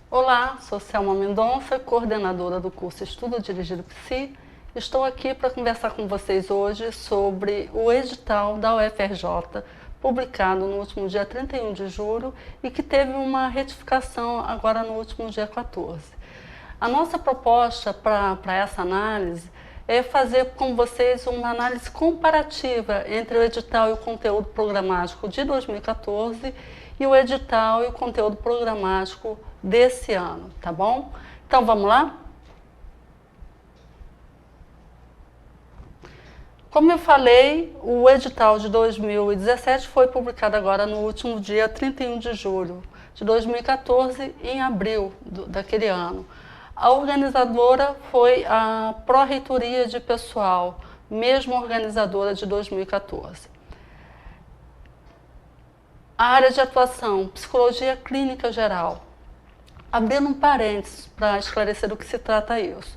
Olá, sou Selma Mendonça, coordenadora do curso Estudo Dirigido Psi. Estou aqui para conversar com vocês hoje sobre o edital da UFRJ, publicado no último dia 31 de julho e que teve uma retificação agora no último dia 14. A nossa proposta para essa análise é fazer com vocês uma análise comparativa entre o edital e o conteúdo programático de 2014 e o edital e o conteúdo programático desse ano, tá bom? Então vamos lá? Como eu falei, o edital de 2017 foi publicado agora no último dia 31 de julho de 2014, em abril daquele ano. A organizadora foi a Pró-Reitoria de Pessoal, mesma organizadora de 2014. A área de atuação, psicologia clínica geral. Abrindo um parênteses para esclarecer do que se trata isso.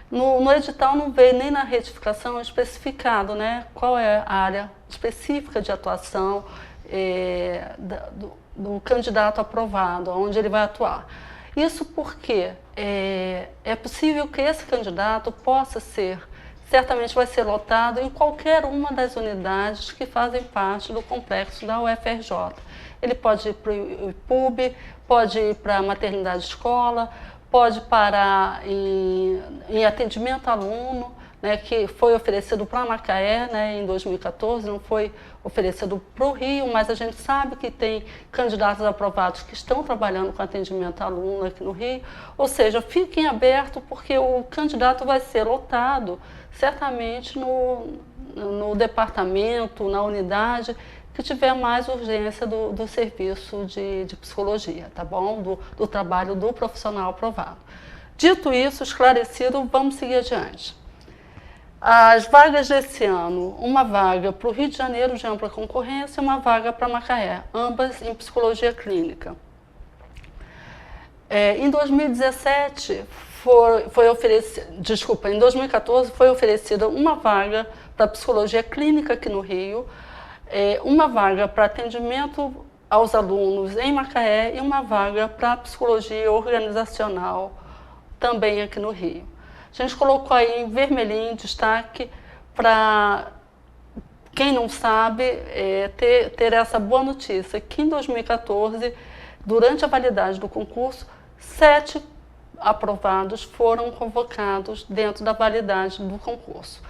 No edital não veio nem na retificação especificado, né, qual é a área específica de atuação do candidato aprovado, onde ele vai atuar. Isso porque é possível que esse candidato possa ser, certamente vai ser lotado em qualquer uma das unidades que fazem parte do complexo da UFRJ. Ele pode ir para o IPUB, pode ir para a maternidade escola, pode parar em atendimento aluno, né, que foi oferecido para Macaé, né, em 2014, não foi oferecido para o Rio, mas a gente sabe que tem candidatos aprovados que estão trabalhando com atendimento aluno aqui no Rio. Ou seja, fiquem abertos porque o candidato vai ser lotado certamente no departamento, na unidade que tiver mais urgência do serviço de psicologia, tá bom? Do trabalho do profissional aprovado. Dito isso, esclarecido, vamos seguir adiante. As vagas desse ano, uma vaga para o Rio de Janeiro de ampla concorrência e uma vaga para Macaé, ambas em psicologia clínica. Em 2017, em 2014 foi oferecida uma vaga para psicologia clínica aqui no Rio, uma vaga para atendimento aos alunos em Macaé e uma vaga para psicologia organizacional também aqui no Rio. A gente colocou aí em vermelhinho em destaque para quem não sabe ter essa boa notícia, que em 2014, durante a validade do concurso, 7 aprovados foram convocados dentro da validade do concurso.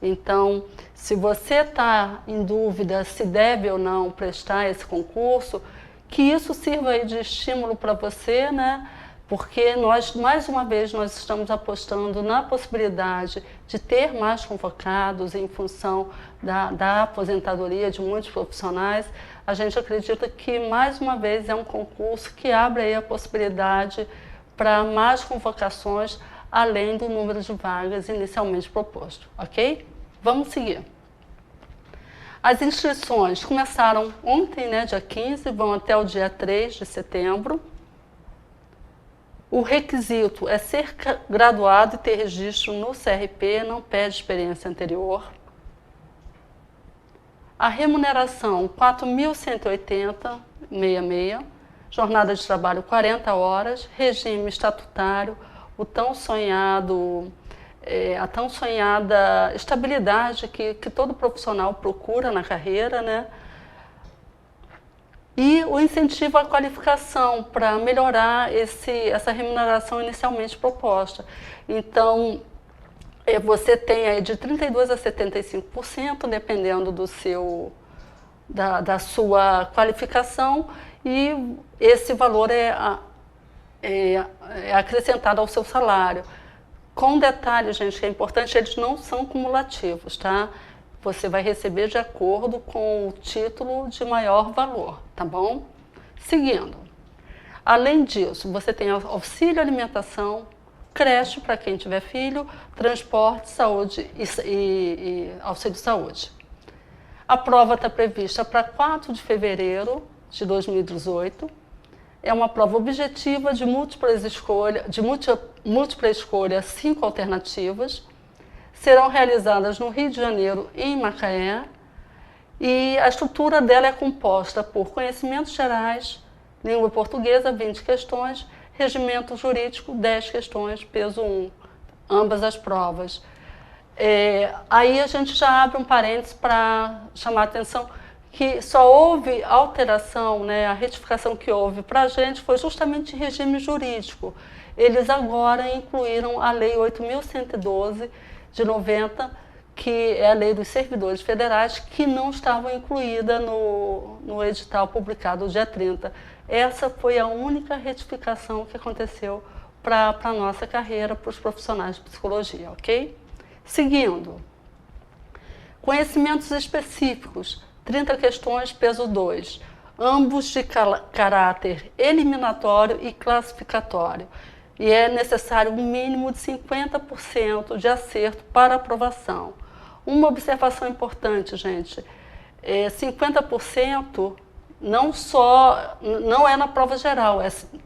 Então, se você está em dúvida se deve ou não prestar esse concurso, que isso sirva aí de estímulo para você, né? Porque nós, mais uma vez, nós estamos apostando na possibilidade de ter mais convocados em função da aposentadoria de muitos profissionais. A gente acredita que, mais uma vez, é um concurso que abre aí a possibilidade para mais convocações, além do número de vagas inicialmente proposto, ok? Vamos seguir. As inscrições começaram ontem, né, dia 15, vão até o dia 3 de setembro. O requisito é ser graduado e ter registro no CRP, não pede experiência anterior. A remuneração, R$ 4.180,66, jornada de trabalho 40 horas, regime estatutário, a tão sonhada estabilidade que todo profissional procura na carreira, né? E o incentivo à qualificação para melhorar essa remuneração inicialmente proposta. Então, você tem aí de 32% a 75%, dependendo da sua qualificação, e esse valor é acrescentado ao seu salário. Com detalhe, gente, que é importante, eles não são cumulativos, tá? Você vai receber de acordo com o título de maior valor, tá bom? Seguindo. Além disso, você tem auxílio alimentação, creche para quem tiver filho, transporte, saúde e auxílio saúde. A prova está prevista para 4 de fevereiro de 2018. É uma prova objetiva de múltipla escolha, 5 alternativas. Serão realizadas no Rio de Janeiro e em Macaé, e a estrutura dela é composta por conhecimentos gerais, língua portuguesa, 20 questões, regimento jurídico, 10 questões, peso 1, ambas as provas. Aí a gente já abre um parênteses para chamar a atenção que só houve alteração, né, a retificação que houve para a gente foi justamente em regime jurídico. Eles agora incluíram a Lei 8.112 de 90, que é a Lei dos Servidores Federais, que não estava incluída no edital publicado dia 30. Essa foi a única retificação que aconteceu para a nossa carreira, para os profissionais de psicologia, ok? Seguindo, conhecimentos específicos, 30 questões, peso 2, ambos de caráter eliminatório e classificatório, e é necessário um mínimo de 50% de acerto para aprovação. Uma observação importante, gente, 50% não é na prova geral,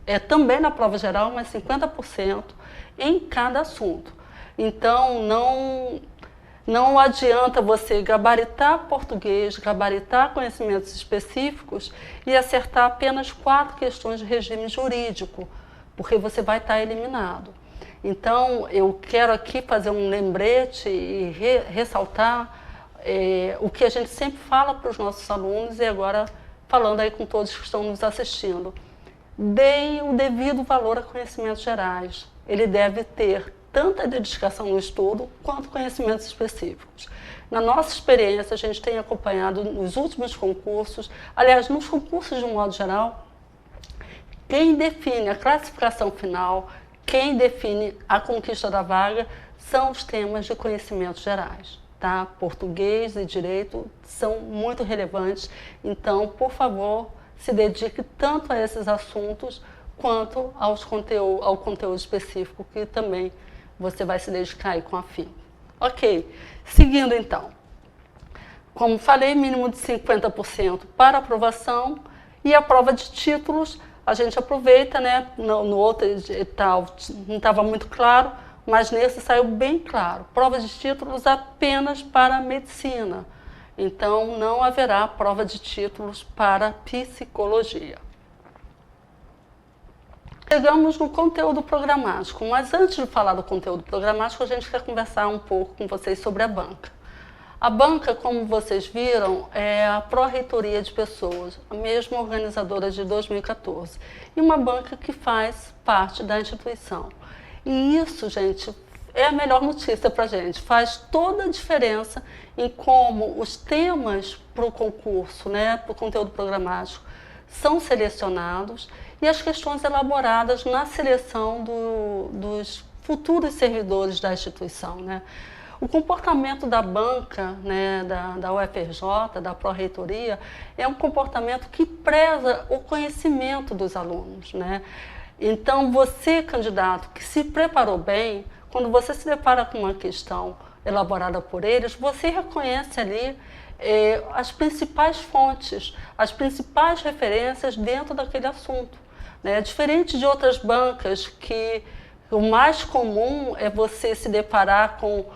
é também na prova geral, mas 50% em cada assunto. Então, não adianta você gabaritar português, gabaritar conhecimentos específicos e acertar apenas 4 questões de regime jurídico, porque você vai estar eliminado. Então, eu quero aqui fazer um lembrete e ressaltar o que a gente sempre fala para os nossos alunos, e agora falando aí com todos que estão nos assistindo. Deem o devido valor a conhecimentos gerais. Ele deve ter tanta dedicação no estudo quanto conhecimentos específicos. Na nossa experiência, a gente tem acompanhado nos últimos concursos, aliás, nos concursos de um modo geral, quem define a classificação final, quem define a conquista da vaga, são os temas de conhecimentos gerais. Tá? Português e direito são muito relevantes, então, por favor, se dedique tanto a esses assuntos quanto ao conteúdo específico, que também você vai se dedicar aí com afinco. Ok, seguindo então. Como falei, mínimo de 50% para aprovação, e a prova de títulos, a gente aproveita, né? No outro edital não estava muito claro, mas nesse saiu bem claro. Prova de títulos apenas para medicina. Então, não haverá prova de títulos para psicologia. Chegamos no conteúdo programático, mas antes de falar do conteúdo programático, a gente quer conversar um pouco com vocês sobre a banca. A banca, como vocês viram, é a Pró-Reitoria de Pessoas, a mesma organizadora de 2014, e uma banca que faz parte da instituição. E isso, gente, é a melhor notícia para a gente, faz toda a diferença em como os temas para o concurso, né, para o conteúdo programático, são selecionados e as questões elaboradas na seleção dos futuros servidores da instituição, né. O comportamento da banca, né, da UFRJ, da Pró-Reitoria, é um comportamento que preza o conhecimento dos alunos, né? Então, você, candidato, que se preparou bem, quando você se depara com uma questão elaborada por eles, você reconhece ali as principais fontes, as principais referências dentro daquele assunto, né? Diferente de outras bancas, que o mais comum é você se deparar com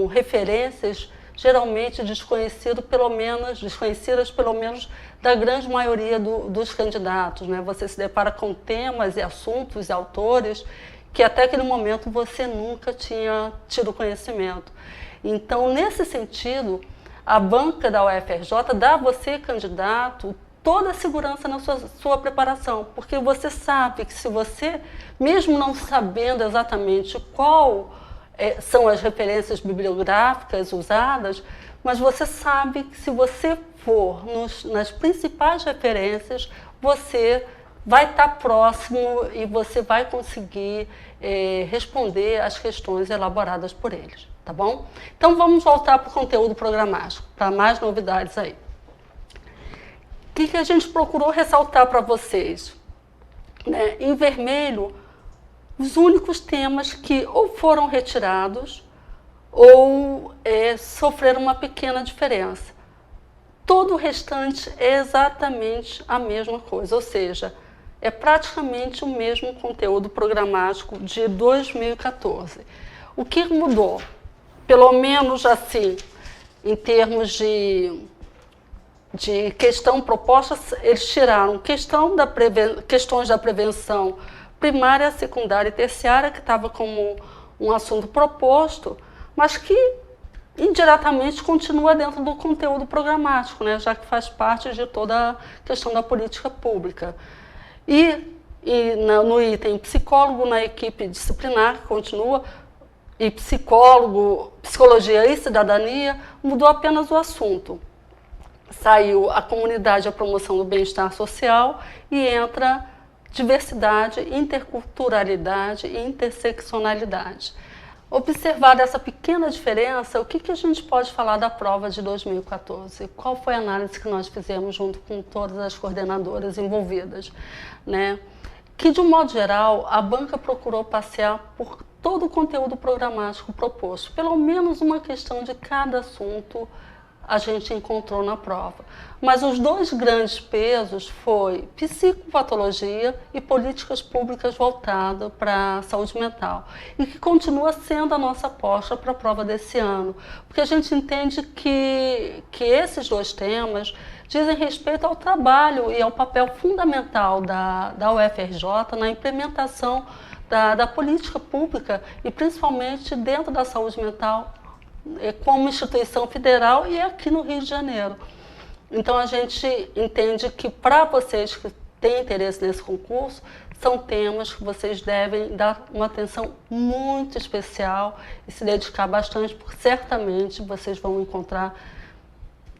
referências geralmente desconhecidas pelo menos da grande maioria dos candidatos, né? Você se depara com temas e assuntos e autores que até aquele momento você nunca tinha tido conhecimento. Então, nesse sentido, a banca da UFRJ dá a você, candidato, toda a segurança na sua preparação, porque você sabe que se você, mesmo não sabendo exatamente qual são as referências bibliográficas usadas, mas você sabe que se você for nas principais referências, você vai estar próximo e você vai conseguir responder às questões elaboradas por eles, tá bom? Então vamos voltar para o conteúdo programático, para mais novidades aí. O que a gente procurou ressaltar para vocês? Né? Em vermelho, os únicos temas que ou foram retirados ou sofreram uma pequena diferença. Todo o restante é exatamente a mesma coisa, ou seja, é praticamente o mesmo conteúdo programático de 2014. O que mudou? Pelo menos assim, em termos de questão proposta, eles tiraram questões da prevenção primária, secundária e terciária, que estava como um assunto proposto, mas que indiretamente continua dentro do conteúdo programático, né, já que faz parte de toda a questão da política pública. No item psicólogo, na equipe disciplinar, que continua, e psicólogo, psicologia e cidadania, mudou apenas o assunto. Saiu a comunidade e a promoção do bem-estar social e entra diversidade, interculturalidade e interseccionalidade. Observada essa pequena diferença, o que a gente pode falar da prova de 2014? Qual foi a análise que nós fizemos junto com todas as coordenadoras envolvidas, né? Que, de um modo geral, a banca procurou passear por todo o conteúdo programático proposto. Pelo menos uma questão de cada assunto a gente encontrou na prova. Mas os dois grandes pesos foi psicopatologia e políticas públicas voltadas para a saúde mental. E que continua sendo a nossa aposta para a prova desse ano. Porque a gente entende que esses dois temas dizem respeito ao trabalho e ao papel fundamental da UFRJ na implementação da política pública e principalmente dentro da saúde mental como instituição federal e aqui no Rio de Janeiro. Então a gente entende que para vocês que têm interesse nesse concurso, são temas que vocês devem dar uma atenção muito especial e se dedicar bastante, porque certamente vocês vão encontrar,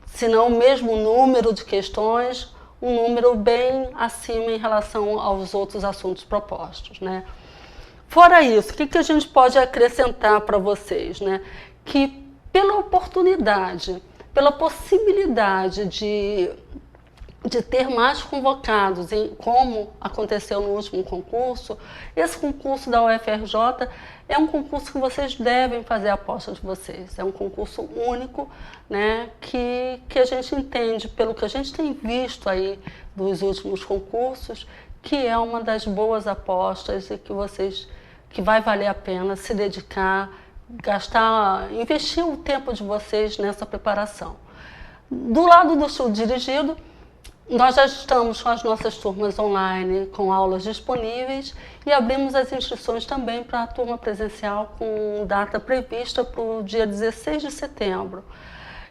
se não o mesmo número de questões, um número bem acima em relação aos outros assuntos propostos, né? Fora isso, o que a gente pode acrescentar para vocês, né? Que pela oportunidade, pela possibilidade de ter mais convocados, como aconteceu no último concurso, esse concurso da UFRJ é um concurso que vocês devem fazer a aposta de vocês. É um concurso único, né, que a gente entende, pelo que a gente tem visto aí dos últimos concursos, que é uma das boas apostas e que vai valer a pena se dedicar, investir o tempo de vocês nessa preparação. Do lado do estudo dirigido, nós já estamos com as nossas turmas online, com aulas disponíveis e abrimos as inscrições também para a turma presencial com data prevista para o dia 16 de setembro.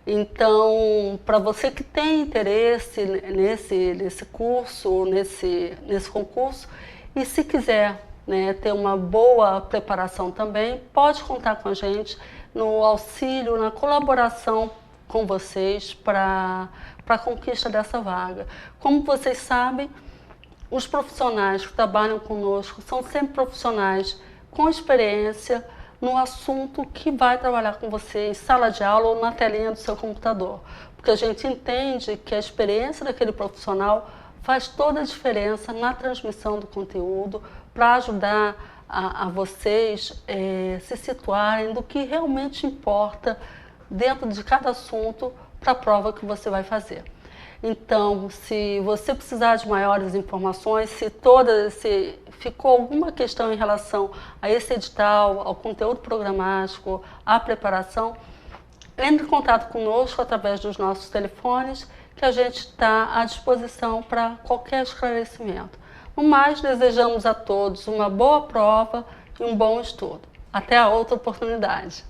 Então, para você que tem interesse nesse curso, nesse concurso, e se quiser, né, ter uma boa preparação também, pode contar com a gente no auxílio, na colaboração com vocês para a conquista dessa vaga. Como vocês sabem, os profissionais que trabalham conosco são sempre profissionais com experiência no assunto que vai trabalhar com você em sala de aula ou na telinha do seu computador. Porque a gente entende que a experiência daquele profissional faz toda a diferença na transmissão do conteúdo para ajudar a vocês se situarem do que realmente importa dentro de cada assunto para a prova que você vai fazer. Então, se você precisar de maiores informações, se ficou alguma questão em relação a esse edital, ao conteúdo programático, à preparação, entre em contato conosco através dos nossos telefones, que a gente está à disposição para qualquer esclarecimento. No mais, desejamos a todos uma boa prova e um bom estudo. Até a outra oportunidade.